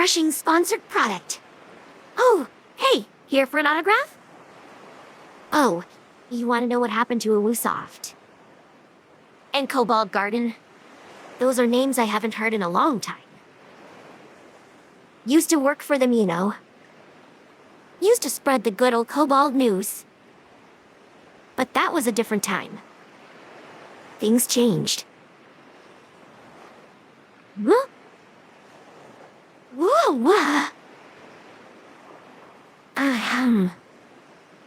refreshing sponsored product. Oh, hey, here for an autograph? Oh, you want to know what happened to uwusoft and Kobold Garden? Those are names I haven't heard in a long time. Used to work for them, you know. Used to spread the good old Kobold news. But that was a different time. Things changed. Huh? Whoa!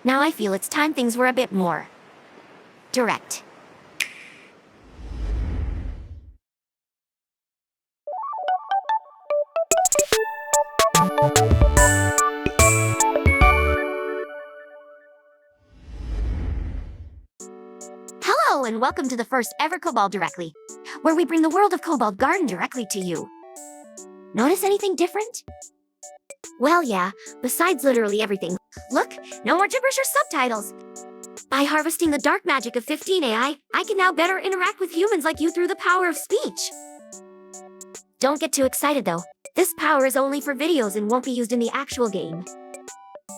Now I feel it's time things were a bit more direct. Hello and welcome to the first ever Kobold Directly, where we bring the world of Kobold Garden directly to you. Notice anything different? Well, yeah, besides literally everything. Look, no more gibberish or subtitles. By harvesting the dark magic of 15 AI, I can now better interact with humans like you through the power of speech. Don't get too excited though. This power is only for videos and won't be used in the actual game.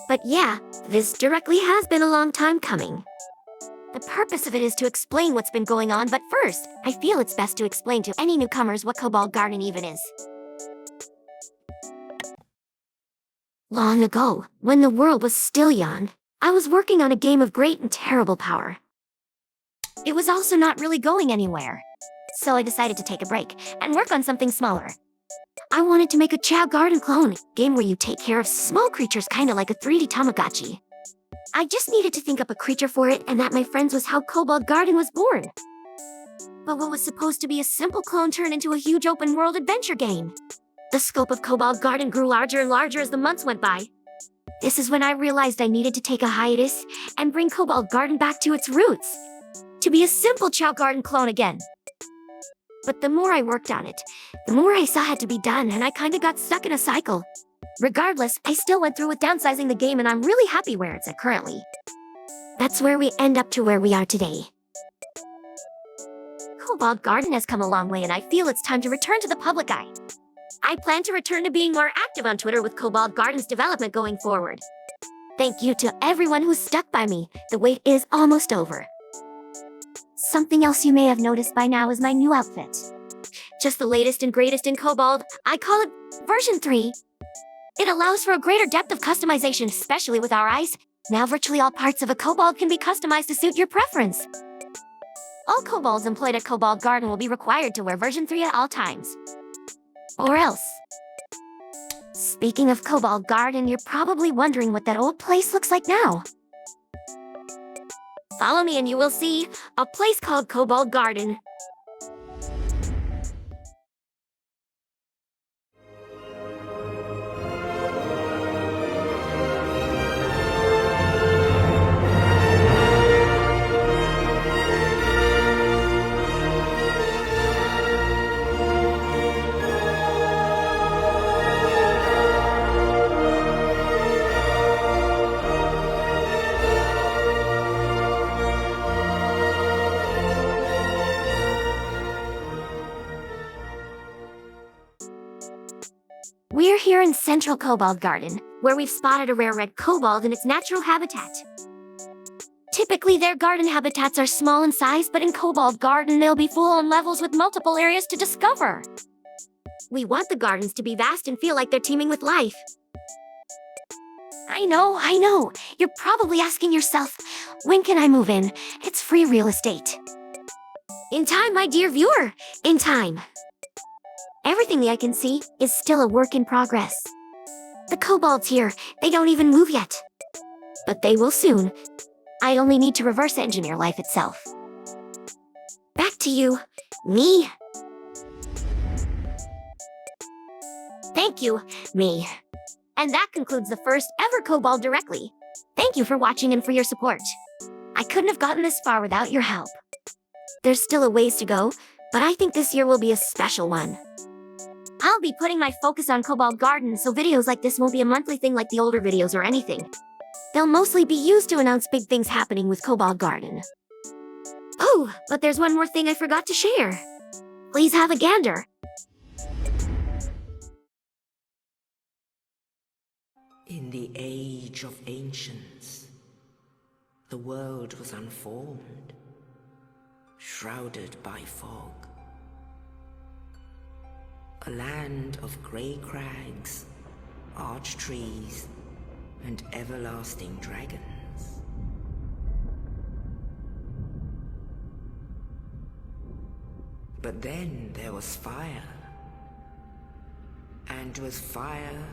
But yeah, this directly has been a long time coming. The purpose of it is to explain what's been going on, but first, I feel it's best to explain to any newcomers what Kobold Garden even is. Long ago, when the world was still young, I was working on a game of great and terrible power. It was also not really going anywhere. So I decided to take a break and work on something smaller. I wanted to make a Chow Garden clone, game where you take care of small creatures kinda like a 3D Tamagotchi. I just needed to think up a creature for it, and that, my friends, was how Kobold Garden was born. But what was supposed to be a simple clone turned into a huge open-world adventure game. The scope of Kobold Garden grew larger and larger as the months went by. This is when I realized I needed to take a hiatus and bring Kobold Garden back to its roots. To be a simple Chow Garden clone again. But the more I worked on it, the more I saw had to be done, and I kinda got stuck in a cycle. Regardless, I still went through with downsizing the game, and I'm really happy where it's at currently. That's where we end up to where we are today. Kobold Garden has come a long way, and I feel it's time to return to the public eye. I plan to return to being more active on Twitter with Kobold Garden's development going forward. Thank you to everyone who's stuck by me. The wait is almost over. Something else you may have noticed by now is my new outfit. Just the latest and greatest in Kobold. I call it version 3. It allows for a greater depth of customization, especially with our eyes. Now virtually all parts of a kobold can be customized to suit your preference. All kobolds employed at Kobold Garden will be required to wear version 3 at all times. Or else. Speaking of Kobold Garden, you're probably wondering what that old place looks like now. Follow me and you will see a place called Kobold Garden. We're here in Central Kobold Garden, where we've spotted a rare red kobold in its natural habitat. Typically, their garden habitats are small in size, but in Kobold Garden, they'll be full on levels with multiple areas to discover. We want the gardens to be vast and feel like they're teeming with life. I know. You're probably asking yourself, when can I move in? It's free real estate. In time, my dear viewer, in time. Everything I can see is still a work in progress. The kobolds here, they don't even move yet. But they will soon. I only need to reverse engineer life itself. Back to you, me. Thank you, me. And that concludes the first ever Kobold Directly. Thank you for watching and for your support. I couldn't have gotten this far without your help. There's still a ways to go, but I think this year will be a special one. I'll be putting my focus on Kobold Garden, so videos like this won't be a monthly thing like the older videos or anything. They'll mostly be used to announce big things happening with Kobold Garden. Oh, but there's one more thing I forgot to share. Please have a gander. In the age of ancients, the world was unformed, shrouded by fog. A land of grey crags, arch trees, and everlasting dragons. But then there was fire. And with fire